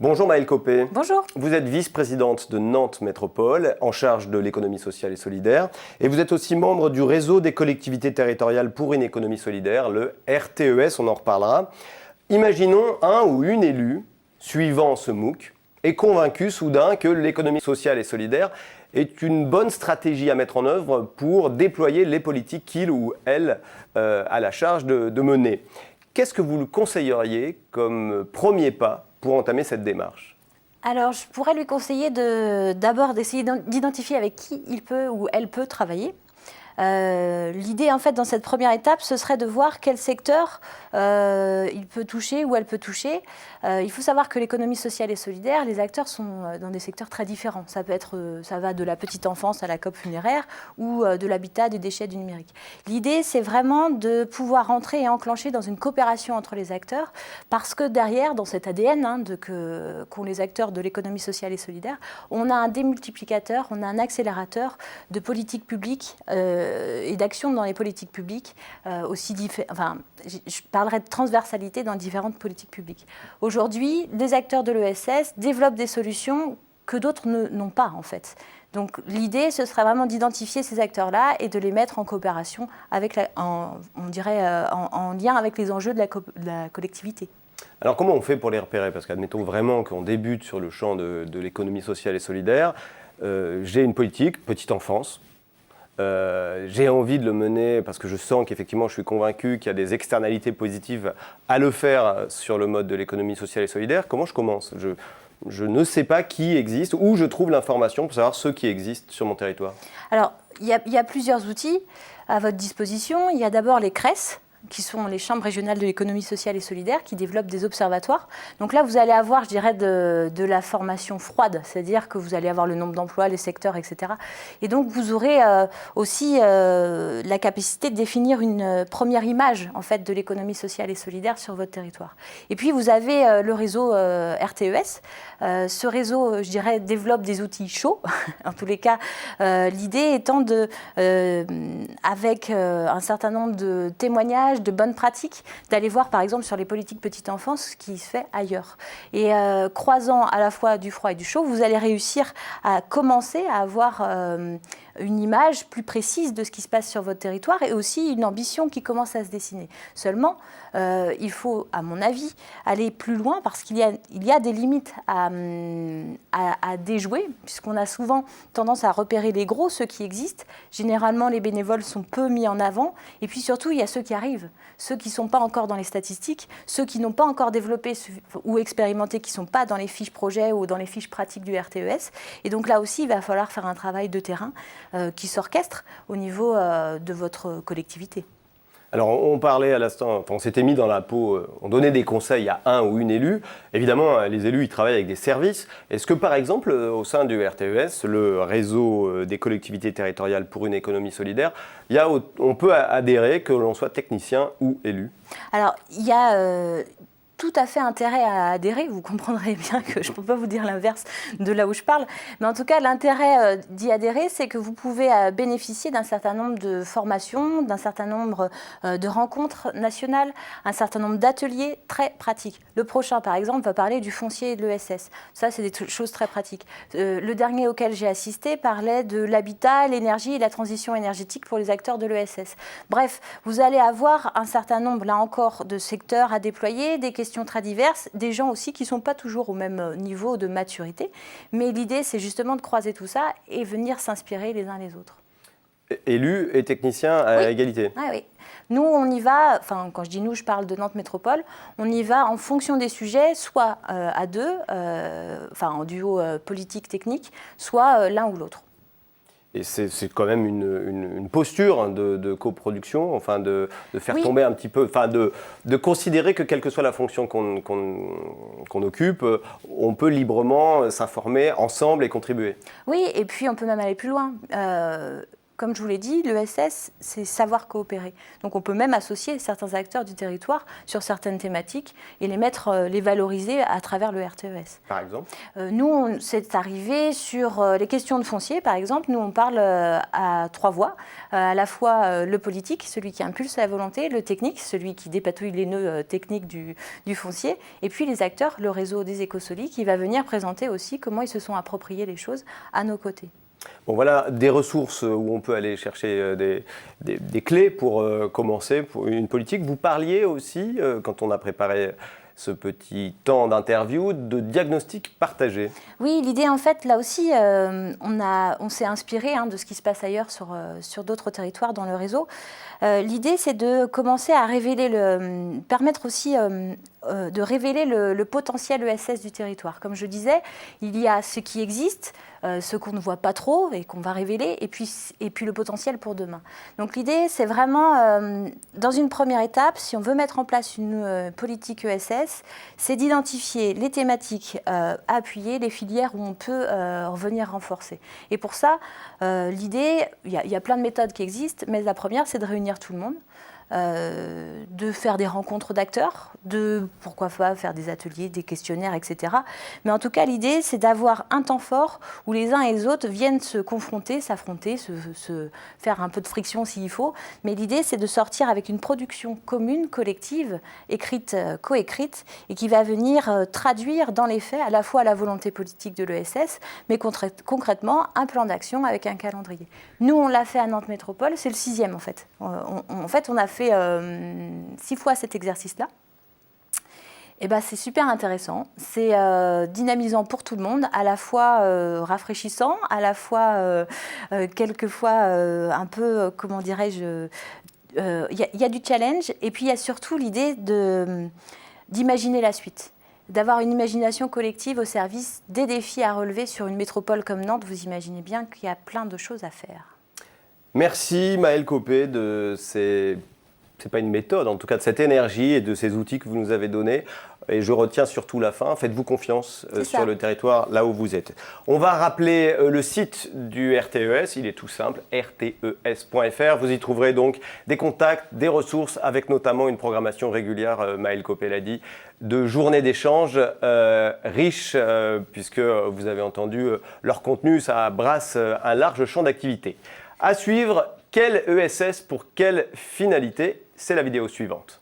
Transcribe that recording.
Bonjour Maëlle Copé. Bonjour. Vous êtes vice-présidente de Nantes Métropole, en charge de l'économie sociale et solidaire. Et vous êtes aussi membre du réseau des collectivités territoriales pour une économie solidaire, le RTES, on en reparlera. Imaginons un ou une élue, suivant ce MOOC, est convaincu soudain que l'économie sociale et solidaire est une bonne stratégie à mettre en œuvre pour déployer les politiques qu'il ou elle a la charge de mener. Qu'est-ce que vous lui conseilleriez comme premier pas pour entamer cette démarche? Alors, je pourrais lui conseiller d'abord d'essayer d'identifier avec qui il peut ou elle peut travailler. L'idée, en fait, dans cette première étape, ce serait de voir quel secteur il peut toucher ou elle peut toucher. Il faut savoir que l'économie sociale et solidaire, les acteurs sont dans des secteurs très différents. Ça va de la petite enfance à la COP funéraire ou de l'habitat, des déchets, du numérique. L'idée, c'est vraiment de pouvoir rentrer et enclencher dans une coopération entre les acteurs, parce que derrière, dans cet ADN qu'ont les acteurs de l'économie sociale et solidaire, on a un démultiplicateur, on a un accélérateur de politiques publiques et d'action dans les politiques publiques, je parlerai de transversalité dans différentes politiques publiques. Aujourd'hui, des acteurs de l'ESS développent des solutions que d'autres n'ont pas, en fait. Donc l'idée, ce serait vraiment d'identifier ces acteurs-là et de les mettre en coopération, en lien avec les enjeux de la collectivité. Alors comment on fait pour les repérer? Parce qu'admettons vraiment qu'on débute sur le champ de l'économie sociale et solidaire. J'ai une politique, petite enfance. J'ai envie de le mener parce que je sens qu'effectivement je suis convaincu qu'il y a des externalités positives à le faire sur le mode de l'économie sociale et solidaire. Comment je commence? Je ne sais pas qui existe, où je trouve l'information pour savoir ceux qui existent sur mon territoire. Alors, il y a plusieurs outils à votre disposition. Il y a d'abord les CRES, qui sont les chambres régionales de l'économie sociale et solidaire, qui développent des observatoires. Donc là, vous allez avoir, je dirais, de la formation froide, c'est-à-dire que vous allez avoir le nombre d'emplois, les secteurs, etc. Et donc, vous aurez aussi la capacité de définir une première image, en fait, de l'économie sociale et solidaire sur votre territoire. Et puis, vous avez le réseau RTES. Ce réseau, je dirais, développe des outils chauds. En tous les cas, l'idée étant avec un certain nombre de témoignages, de bonnes pratiques, d'aller voir par exemple sur les politiques petite enfance ce qui se fait ailleurs. Et croisant à la fois du froid et du chaud, vous allez réussir à commencer à avoir une image plus précise de ce qui se passe sur votre territoire et aussi une ambition qui commence à se dessiner. Seulement, il faut, à mon avis, aller plus loin parce qu'il y a des limites à déjouer, puisqu'on a souvent tendance à repérer les gros, ceux qui existent. Généralement, les bénévoles sont peu mis en avant. Et puis surtout, il y a ceux qui arrivent, ceux qui ne sont pas encore dans les statistiques, ceux qui n'ont pas encore développé ou expérimenté, qui ne sont pas dans les fiches projets ou dans les fiches pratiques du RTES. Et donc là aussi, il va falloir faire un travail de terrain qui s'orchestre au niveau de votre collectivité. Alors on parlait à l'instant, on s'était mis dans la peau, on donnait des conseils à un ou une élue. Évidemment, les élus, ils travaillent avec des services. Est-ce que par exemple, au sein du RTES, le réseau des collectivités territoriales pour une économie solidaire, on peut adhérer que l'on soit technicien ou élu? Alors, il y a tout à fait intérêt à adhérer. Vous comprendrez bien que je ne peux pas vous dire l'inverse de là où je parle. Mais en tout cas, l'intérêt d'y adhérer, c'est que vous pouvez bénéficier d'un certain nombre de formations, d'un certain nombre de rencontres nationales, un certain nombre d'ateliers très pratiques. Le prochain, par exemple, va parler du foncier et de l'ESS. Ça, c'est des choses très pratiques. Le dernier auquel j'ai assisté parlait de l'habitat, l'énergie et la transition énergétique pour les acteurs de l'ESS. Bref, vous allez avoir un certain nombre, là encore, de secteurs à déployer, des questions très diverses, des gens aussi qui ne sont pas toujours au même niveau de maturité. Mais l'idée, c'est justement de croiser tout ça et venir s'inspirer les uns les autres. Élus et techniciens à égalité. Ah, oui. Nous, on y va, enfin, quand je dis nous, je parle de Nantes Métropole, on y va en fonction des sujets, soit à deux, en duo politique-technique, soit l'un ou l'autre. Et c'est quand même une posture de coproduction, enfin de faire tomber un petit peu, enfin de considérer que quelle que soit la fonction qu'on occupe, on peut librement s'informer ensemble et contribuer. Oui, et puis on peut même aller plus loin. comme je vous l'ai dit, l'ESS, c'est savoir coopérer. Donc on peut même associer certains acteurs du territoire sur certaines thématiques et les valoriser à travers le RTES. Par exemple Nous, c'est arrivé sur les questions de foncier, par exemple. Nous, on parle à 3 voix. À la fois le politique, celui qui impulse la volonté, le technique, celui qui dépatouille les nœuds techniques du foncier, et puis les acteurs, le réseau des écosolides, qui va venir présenter aussi comment ils se sont appropriés les choses à nos côtés. Bon, voilà des ressources où on peut aller chercher des clés pour commencer pour une politique. Vous parliez aussi, quand on a préparé ce petit temps d'interview, de diagnostic partagé. Oui, l'idée, en fait, là aussi, on s'est inspiré de ce qui se passe ailleurs sur d'autres territoires dans le réseau. L'idée, c'est de commencer à révéler permettre aussi de révéler le potentiel ESS du territoire. Comme je disais, il y a ce qui existe, ce qu'on ne voit pas trop et qu'on va révéler, et puis le potentiel pour demain. Donc l'idée, c'est vraiment, dans une première étape, si on veut mettre en place une politique ESS, c'est d'identifier les thématiques à appuyer, les filières où on peut revenir renforcer. Et pour ça, l'idée, il y a plein de méthodes qui existent, mais la première, c'est de réunir tout le monde. De faire des rencontres d'acteurs, de pourquoi pas faire des ateliers, des questionnaires, etc. Mais en tout cas, l'idée, c'est d'avoir un temps fort où les uns et les autres viennent se confronter, s'affronter, se faire un peu de friction s'il faut. Mais l'idée, c'est de sortir avec une production commune, collective, écrite, coécrite, et qui va venir traduire dans les faits à la fois la volonté politique de l'ESS, mais concrètement un plan d'action avec un calendrier. Nous, on l'a fait à Nantes Métropole, c'est le 6e en fait. En fait, on a fait 6 fois cet exercice-là. Et ben, c'est super intéressant, c'est dynamisant pour tout le monde, à la fois rafraîchissant, à la fois quelquefois un peu, comment dirais-je, il y a du challenge, et puis il y a surtout l'idée d'imaginer la suite, d'avoir une imagination collective au service des défis à relever sur une métropole comme Nantes. Vous imaginez bien qu'il y a plein de choses à faire. Merci Maëlle Copé de ces... C'est pas une méthode, en tout cas de cette énergie et de ces outils que vous nous avez donnés. Et je retiens surtout la fin, faites-vous confiance sur le territoire là où vous êtes. On va rappeler le site du RTES, il est tout simple, rtes.fr. Vous y trouverez donc des contacts, des ressources, avec notamment une programmation régulière, Maëlle Copé l'a dit, de journées d'échange riches, puisque vous avez entendu leur contenu, ça brasse un large champ d'activité. À suivre, quel ESS pour quelle finalité? C'est la vidéo suivante.